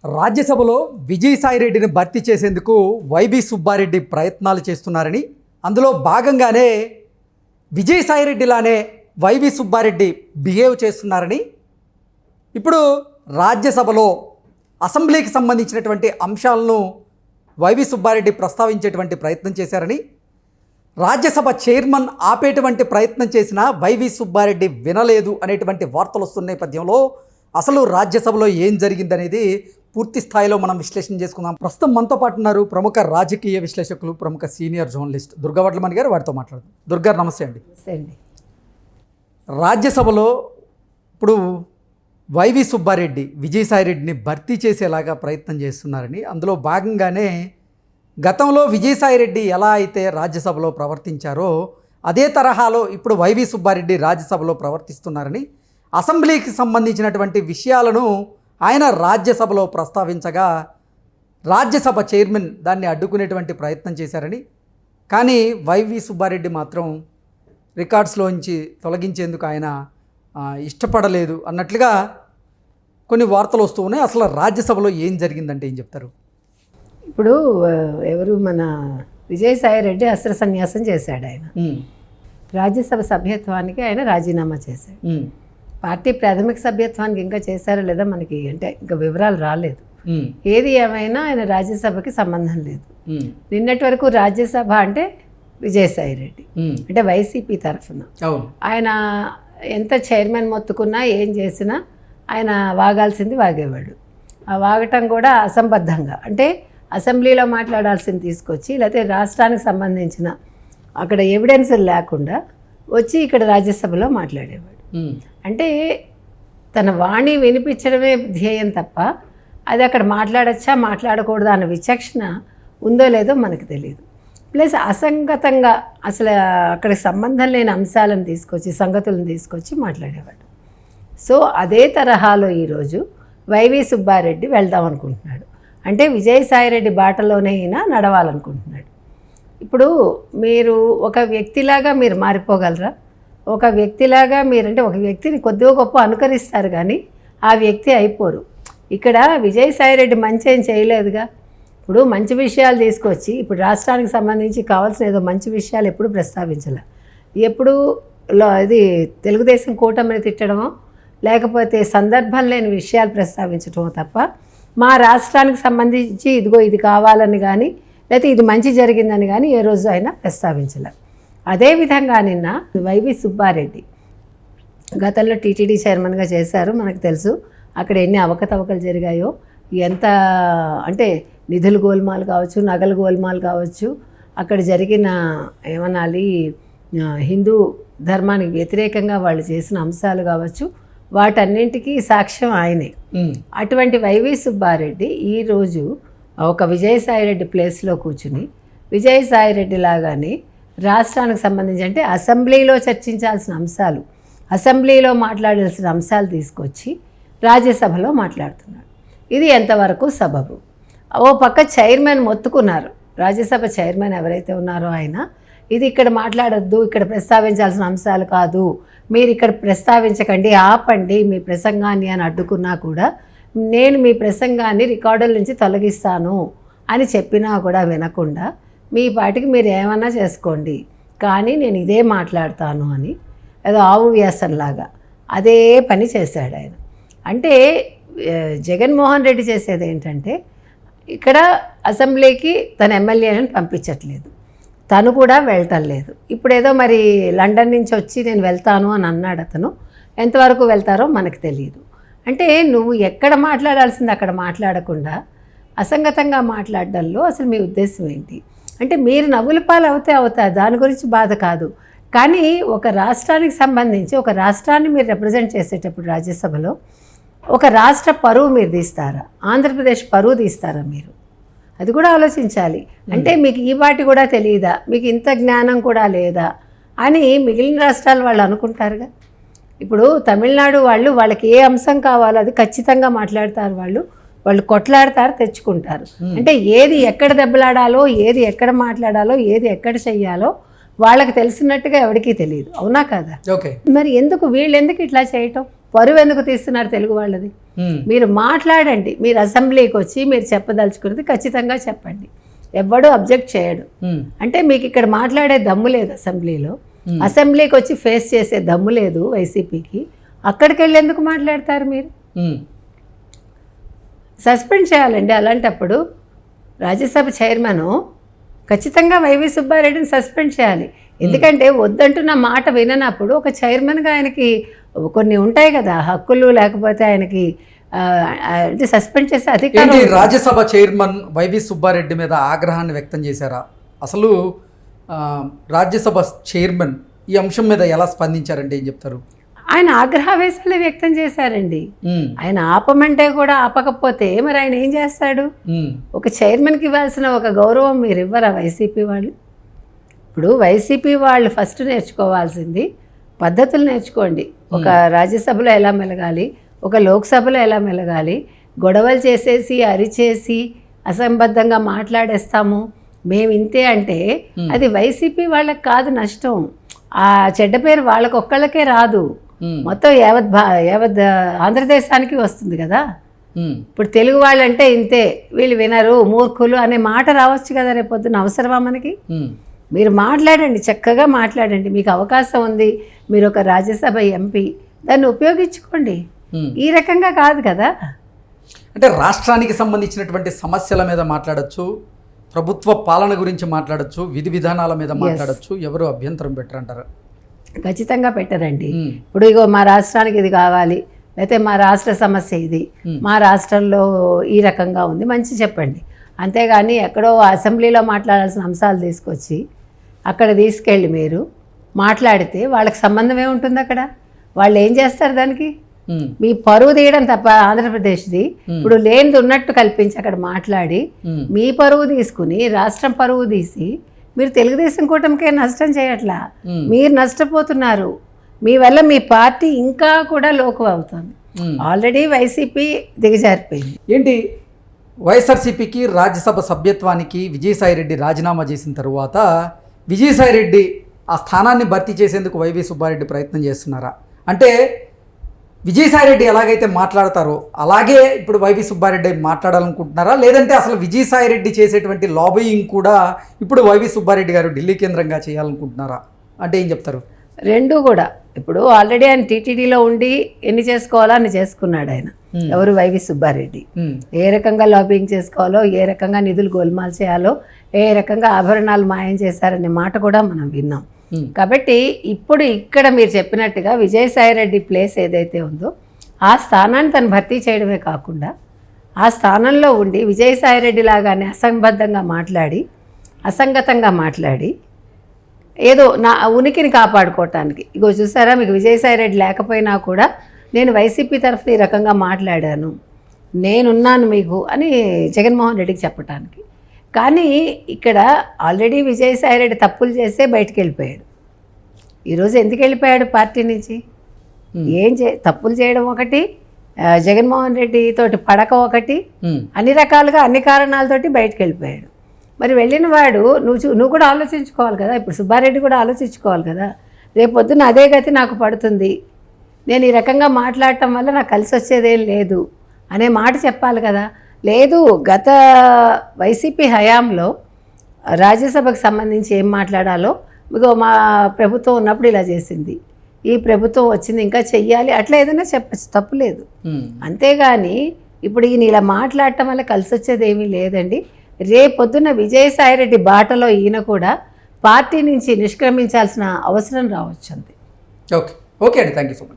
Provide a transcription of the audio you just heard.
రాజ్యసభలో విజయసాయిరెడ్డిని భర్తీ చేసేందుకు వైవి సుబ్బారెడ్డి ప్రయత్నాలు చేస్తున్నారని, అందులో భాగంగానే విజయసాయిరెడ్డిలానే వైవి సుబ్బారెడ్డి బిహేవ్ చేస్తున్నారని ఇప్పుడు రాజ్యసభలో అసెంబ్లీకి సంబంధించినటువంటి అంశాలను వైవి సుబ్బారెడ్డి ప్రస్తావించేటువంటి ప్రయత్నం చేశారని, రాజ్యసభ చైర్మన్ ఆపేటువంటి ప్రయత్నం చేసినా వైవి సుబ్బారెడ్డి వినలేదు అనేటువంటి వార్తలు వస్తున్న నేపథ్యంలో అసలు రాజ్యసభలో ఏం జరిగిందనేది పూర్తి స్థాయిలో మనం విశ్లేషణ చేసుకుందాం. ప్రస్తుతం మనతో పాటు ఉన్నారు ప్రముఖ రాజకీయ విశ్లేషకులు, ప్రముఖ సీనియర్ జర్నలిస్ట్ దుర్గా వడ్లమణి గారు. వారితో మాట్లాడదాం. దుర్గా, నమస్తే అండి. రాజ్యసభలో ఇప్పుడు వైవి సుబ్బారెడ్డి విజయసాయిరెడ్డిని భర్తీ చేసేలాగా ప్రయత్నం చేస్తున్నారని, అందులో భాగంగానే గతంలో విజయసాయిరెడ్డి ఎలా అయితే రాజ్యసభలో ప్రవర్తించారో అదే తరహాలో ఇప్పుడు వైవి సుబ్బారెడ్డి రాజ్యసభలో ప్రవర్తిస్తున్నారని, అసెంబ్లీకి సంబంధించినటువంటి విషయాలను ఆయన రాజ్యసభలో ప్రస్తావించగా రాజ్యసభ చైర్మన్ దాన్ని అడ్డుకునేటువంటి ప్రయత్నం చేశారని, కానీ వైవి సుబ్బారెడ్డి మాత్రం రికార్డ్స్లోంచి తొలగించేందుకు ఆయన ఇష్టపడలేదు అన్నట్లుగా కొన్ని వార్తలు వస్తూ ఉన్నాయి. అసలు రాజ్యసభలో ఏం జరిగిందంటే ఏం చెప్తారు? ఇప్పుడు ఎవరు మన విజయసాయిరెడ్డి అస్త్ర సన్యాసం చేశాడు. ఆయన రాజ్యసభ సభ్యత్వానికి ఆయన రాజీనామా చేశాడు. పార్టీ ప్రాథమిక సభ్యత్వానికి ఇంకా చేశారో లేదా మనకి అంటే ఇంకా వివరాలు రాలేదు. ఏది ఏమైనా ఆయన రాజ్యసభకి సంబంధం లేదు. నిన్నటి వరకు రాజ్యసభ అంటే విజయసాయిరెడ్డి అంటే వైసీపీ తరఫున ఆయన ఎంత చైర్మన్ మొత్తుకున్నా ఏం చేసినా ఆయన వాగాల్సింది వాగేవాడు. ఆ వాగటం కూడా అసంబద్ధంగా, అంటే అసెంబ్లీలో మాట్లాడాల్సింది తీసుకొచ్చి లేకపోతే రాష్ట్రానికి సంబంధించిన అక్కడ ఎవిడెన్స్ లేకుండా వచ్చి ఇక్కడ రాజ్యసభలో మాట్లాడేవాడు. అంటే తన వాణి వినిపించడమే ధ్యేయం తప్ప అది అక్కడ మాట్లాడచ్చా మాట్లాడకూడదా అన్న విచక్షణ ఉందో లేదో మనకు తెలియదు. ప్లస్ అసంగతంగా అసలు అక్కడికి సంబంధం లేని అంశాలను తీసుకొచ్చి సంగతులను తీసుకొచ్చి మాట్లాడేవాడు. సో అదే తరహాలో ఈరోజు వైవి సుబ్బారెడ్డి వెళ్దాం అనుకుంటున్నాడు. అంటే విజయసాయిరెడ్డి బాటలోనే ఈయన నడవాలనుకుంటున్నాడు. ఇప్పుడు మీరు ఒక వ్యక్తిలాగా మీరు మారిపోగలరా? ఒక వ్యక్తిలాగా మీరంటే ఒక వ్యక్తిని కొద్దిగా గొప్ప అనుకరిస్తారు కానీ ఆ వ్యక్తి అయిపోరు. ఇక్కడ విజయసాయిరెడ్డి మంచి ఏం చేయలేదుగా. ఇప్పుడు మంచి విషయాలు తీసుకొచ్చి ఇప్పుడు రాష్ట్రానికి సంబంధించి కావాల్సిన ఏదో మంచి విషయాలు ఎప్పుడు ప్రస్తావించాల. ఎప్పుడు ఇది తెలుగుదేశం కూటమిని తిట్టడమో లేకపోతే సందర్భం లేని విషయాలు ప్రస్తావించడమో తప్ప మా రాష్ట్రానికి సంబంధించి ఇదిగో ఇది కావాలని కానీ లేకపోతే ఇది మంచి జరిగిందని కానీ ఏ రోజు అయినా ప్రస్తావించలేదు. అదేవిధంగా నిన్న వైవి సుబ్బారెడ్డి గతంలో టీటీడీ చైర్మన్గా చేశారు, మనకు తెలుసు. అక్కడ ఎన్ని అవకతవకలు జరిగాయో, ఎంత అంటే నిధులు గోల్మాలు కావచ్చు, నగలు గోల్మాలు కావచ్చు, అక్కడ జరిగిన ఏమనాలి హిందూ ధర్మానికి వ్యతిరేకంగా వాళ్ళు చేసిన అంశాలు కావచ్చు, వాటన్నింటికీ సాక్ష్యం ఆయనే. అటువంటి వైవి సుబ్బారెడ్డి ఈరోజు ఒక విజయసాయిరెడ్డి ప్లేస్లో కూర్చుని విజయసాయిరెడ్డి లాగానే రాష్ట్రానికి సంబంధించి అంటే అసెంబ్లీలో చర్చించాల్సిన అంశాలు, అసెంబ్లీలో మాట్లాడాల్సిన అంశాలు తీసుకొచ్చి రాజ్యసభలో మాట్లాడుతున్నాడు. ఇది ఎంతవరకు సబబు? ఓ పక్క చైర్మన్ మొత్తుకున్నారు, రాజ్యసభ చైర్మన్ ఎవరైతే ఉన్నారో ఆయన, ఇది ఇక్కడ మాట్లాడొద్దు, ఇక్కడ ప్రస్తావించాల్సిన అంశాలు కాదు, మీరు ఇక్కడ ప్రస్తావించకండి, ఆపండి మీ ప్రసంగాన్ని అని అడ్డుకున్నా కూడా నేను మీ ప్రసంగాన్ని రికార్డుల నుంచి తొలగిస్తాను అని చెప్పినా కూడా వినకుండా మీ పాటికి మీరు ఏమన్నా చేసుకోండి కానీ నేను ఇదే మాట్లాడతాను అని ఏదో ఆవు వ్యాసంలాగా అదే పని చేశాడు ఆయన. అంటే జగన్మోహన్ రెడ్డి చేసేది ఏంటంటే ఇక్కడ అసెంబ్లీకి తన ఎమ్మెల్యేలను పంపించట్లేదు, తను కూడా వెళ్ళటం లేదు. ఇప్పుడేదో మరి లండన్ నుంచి వచ్చి నేను వెళ్తాను అని అన్నాడు అతను. ఎంతవరకు వెళ్తారో మనకు తెలియదు. అంటే నువ్వు ఎక్కడ మాట్లాడాల్సింది అక్కడ మాట్లాడకుండా అసంగతంగా మాట్లాడడంలో అసలు మీ ఉద్దేశం ఏంటి? అంటే మీరు నవ్వుల పాలు అవుతా దాని గురించి బాధ కాదు, కానీ ఒక రాష్ట్రానికి సంబంధించి ఒక రాష్ట్రాన్ని మీరు రిప్రజెంట్ చేసేటప్పుడు రాజ్యసభలో ఒక రాష్ట్ర పరువు మీరు తీస్తారా? ఆంధ్రప్రదేశ్ పరువు తీస్తారా మీరు? అది కూడా ఆలోచించాలి. అంటే మీకు ఈ వాటి కూడా తెలియదా, మీకు ఇంత జ్ఞానం కూడా లేదా అని మిగిలిన రాష్ట్రాలు వాళ్ళు అనుకుంటారుగా. ఇప్పుడు తమిళనాడు వాళ్ళకి ఏ అంశం కావాలో అది ఖచ్చితంగా మాట్లాడతారు, వాళ్ళు కొట్లాడతారు, తెచ్చుకుంటారు. అంటే ఏది ఎక్కడ దెబ్బలాడాలో, ఏది ఎక్కడ మాట్లాడాలో, ఏది ఎక్కడ చెయ్యాలో వాళ్ళకి తెలిసినట్టుగా ఎవరికీ తెలియదు. అవునా కదా? ఓకే. మరి వీళ్ళు ఎందుకు ఇట్లా చేయటం? పరువు ఎందుకు తీస్తున్నారు తెలుగు వాళ్ళది? మీరు మాట్లాడండి, మీరు అసెంబ్లీకి వచ్చి మీరు చెప్పదలుచుకున్నది ఖచ్చితంగా చెప్పండి, ఎవ్వడూ అబ్జెక్ట్ చేయడు. అంటే మీకు ఇక్కడ మాట్లాడే దమ్ము లేదు అసెంబ్లీలో, అసెంబ్లీకి వచ్చి ఫేస్ చేసే దమ్ము లేదు వైసీపీకి, అక్కడికి వెళ్ళి ఎందుకు మాట్లాడతారు మీరు? సస్పెండ్ చేయాలండి. అలాంటప్పుడు రాజ్యసభ చైర్మన్ ఖచ్చితంగా వైవి సుబ్బారెడ్డిని సస్పెండ్ చేయాలి. ఎందుకంటే వద్దంటున్న మాట విననప్పుడు ఒక చైర్మన్గా ఆయనకి కొన్ని ఉంటాయి కదా హక్కులు, లేకపోతే ఆయనకి సస్పెండ్ చేసే అధికారం. రాజ్యసభ చైర్మన్ వైవి సుబ్బారెడ్డి మీద ఆగ్రహాన్ని వ్యక్తం చేశారా? అసలు రాజ్యసభ చైర్మన్ ఈ అంశం మీద ఎలా స్పందించారంటే ఏం చెప్తారు? ఆయన ఆగ్రహావేశాలు వ్యక్తం చేశారండి. ఆయన ఆపమంటే కూడా ఆపకపోతే మరి ఆయన ఏం చేస్తాడు? ఒక చైర్మన్కి ఇవ్వాల్సిన ఒక గౌరవం మీరు ఇవ్వరా వైసీపీ వాళ్ళు? ఇప్పుడు వైసీపీ వాళ్ళు ఫస్ట్ నేర్చుకోవాల్సింది పద్ధతులు నేర్చుకోండి. ఒక రాజ్యసభలో ఎలా మెలగాలి, ఒక లోక్సభలో ఎలా మెలగాలి. గొడవలు చేసేసి అరిచేసి అసంబద్ధంగా మాట్లాడేస్తాము మేము ఇంతే అంటే అది వైసీపీ వాళ్ళకి కాదు నష్టం, ఆ చెడ్డ పేరు వాళ్ళకొక్కళ్ళకే రాదు, మొత్తం యావత్ ఆంధ్రదేశానికి వస్తుంది కదా. ఇప్పుడు తెలుగు వాళ్ళంటే ఇంతే, వీళ్ళు వినరు, మూర్ఖులు అనే మాట రావచ్చు కదా రేపొద్దున. అవసరమా మనకి? మీరు మాట్లాడండి, చక్కగా మాట్లాడండి, మీకు అవకాశం ఉంది, మీరు ఒక రాజ్యసభ ఎంపీ, దాన్ని ఉపయోగించుకోండి. ఈ రకంగా కాదు కదా. అంటే రాష్ట్రానికి సంబంధించినటువంటి సమస్యల మీద మాట్లాడచ్చు, ప్రభుత్వ పాలన గురించి మాట్లాడచ్చు, విధి విధానాల మీద మాట్లాడచ్చు, ఎవరు అభ్యంతరం పెట్టరంటారు? ఖచ్చితంగా పెట్టరండి. ఇప్పుడు ఇగో మా రాష్ట్రానికి ఇది కావాలి, లేకపోతే మా రాష్ట్ర సమస్య ఇది, మా రాష్ట్రంలో ఈ రకంగా ఉంది, మంచి చెప్పండి. అంతేగాని ఎక్కడో అసెంబ్లీలో మాట్లాడాల్సిన అంశాలు తీసుకొచ్చి అక్కడ తీసుకెళ్ళి మీరు మాట్లాడితే వాళ్ళకి సంబంధం ఏముంటుంది అక్కడ? వాళ్ళు ఏం చేస్తారు దానికి? మీ పరువు తీయడం తప్ప ఆంధ్రప్రదేశ్ది. ఇప్పుడు లేనిది ఉన్నట్టు కల్పించి అక్కడ మాట్లాడి మీ పరువు తీసుకుని రాష్ట్రం పరువు తీసి మీరు తెలుగుదేశం కూటమికే నష్టం చేయట్లా, మీరు నష్టపోతున్నారు. మీ వల్ల మీ పార్టీ ఇంకా కూడా లోకు అవుతుంది. ఆల్రెడీ వైసీపీ దిగజారిపోయింది. ఏంటి వైఎస్ఆర్సీపీకి రాజ్యసభ సభ్యత్వానికి విజయసాయిరెడ్డి రాజీనామా చేసిన తరువాత విజయసాయిరెడ్డి ఆ స్థానాన్ని భర్తీ చేసేందుకు వైవి సుబ్బారెడ్డి ప్రయత్నం చేస్తున్నారా? అంటే విజయసాయిరెడ్డి ఎలాగైతే మాట్లాడతారో అలాగే ఇప్పుడు వైవి సుబ్బారెడ్డి మాట్లాడాలనుకుంటున్నారా? లేదంటే అసలు విజయసాయిరెడ్డి చేసేటువంటి లాబియింగ్ కూడా ఇప్పుడు వైవి సుబ్బారెడ్డి గారు ఢిల్లీ కేంద్రంగా చేయాలనుకుంటున్నారా? అంటే ఏం చెప్తారు? రెండూ కూడా. ఇప్పుడు ఆల్రెడీ ఆయన టీటీడీలో ఉండి ఎన్ని చేసుకోవాలో అన్ని చేసుకున్నాడు ఆయన. ఎవరు? వైవి సుబ్బారెడ్డి. ఏ రకంగా లాబింగ్ చేసుకోవాలో, ఏ రకంగా నిధులు గోల్మాల్ చేయాలో, ఏ రకంగా ఆభరణాలు మాయం చేశారనే మాట కూడా మనం విన్నాం. కాబట్టి ఇప్పుడు ఇక్కడ మీరు చెప్పినట్టుగా విజయసాయిరెడ్డి ప్లేస్ ఏదైతే ఉందో ఆ స్థానాన్ని తను భర్తీ చేయడమే కాకుండా ఆ స్థానంలో ఉండి విజయసాయిరెడ్డి లాగానే అసంబద్ధంగా మాట్లాడి, అసంగతంగా మాట్లాడి ఏదో నా ఉనికిని కాపాడుకోవటానికి, ఇగో చూసారా మీకు విజయసాయిరెడ్డి లేకపోయినా కూడా నేను వైసీపీ తరఫున ఈ రకంగా మాట్లాడాను, నేనున్నాను మీకు అని జగన్మోహన్ రెడ్డికి చెప్పటానికి. కానీ ఇక్కడ ఆల్రెడీ విజయసాయిరెడ్డి తప్పులు చేస్తే బయటికి వెళ్ళిపోయాడు. ఈరోజు ఎందుకు వెళ్ళిపోయాడు పార్టీ నుంచి? తప్పులు చేయడం ఒకటి, జగన్మోహన్ రెడ్డి తోటి పడక ఒకటి, అన్ని రకాలుగా అన్ని కారణాలతోటి బయటికి వెళ్ళిపోయాడు. మరి వెళ్ళిన వాడు నువ్వు కూడా ఆలోచించుకోవాలి కదా. ఇప్పుడు సుబ్బారెడ్డి కూడా ఆలోచించుకోవాలి కదా. రేపొద్దున అదే గతి నాకు పడుతుంది, నేను ఈ రకంగా మాట్లాడటం వల్ల నాకు కలిసి వచ్చేదేం లేదు అనే మాట చెప్పాలి కదా. లేదు, గత వైసీపీ హయాంలో రాజ్యసభకు సంబంధించి ఏం మాట్లాడాలో, ఇగో మా ప్రభుత్వం ఉన్నప్పుడు ఇలా చేసింది, ఈ ప్రభుత్వం వచ్చింది ఇంకా చెయ్యాలి, అట్లా ఏదైనా చెప్పచ్చు, తప్పు లేదు. అంతేగాని ఇప్పుడు ఈయన ఇలా మాట్లాడటం వల్ల కలిసి వచ్చేది ఏమీ లేదండి. రేపొద్దున విజయసాయిరెడ్డి బాటలో ఈయన కూడా పార్టీ నుంచి నిష్క్రమించాల్సిన అవసరం రావచ్చు అంతే. ఓకే అండి, థ్యాంక్ యూ సో మచ్.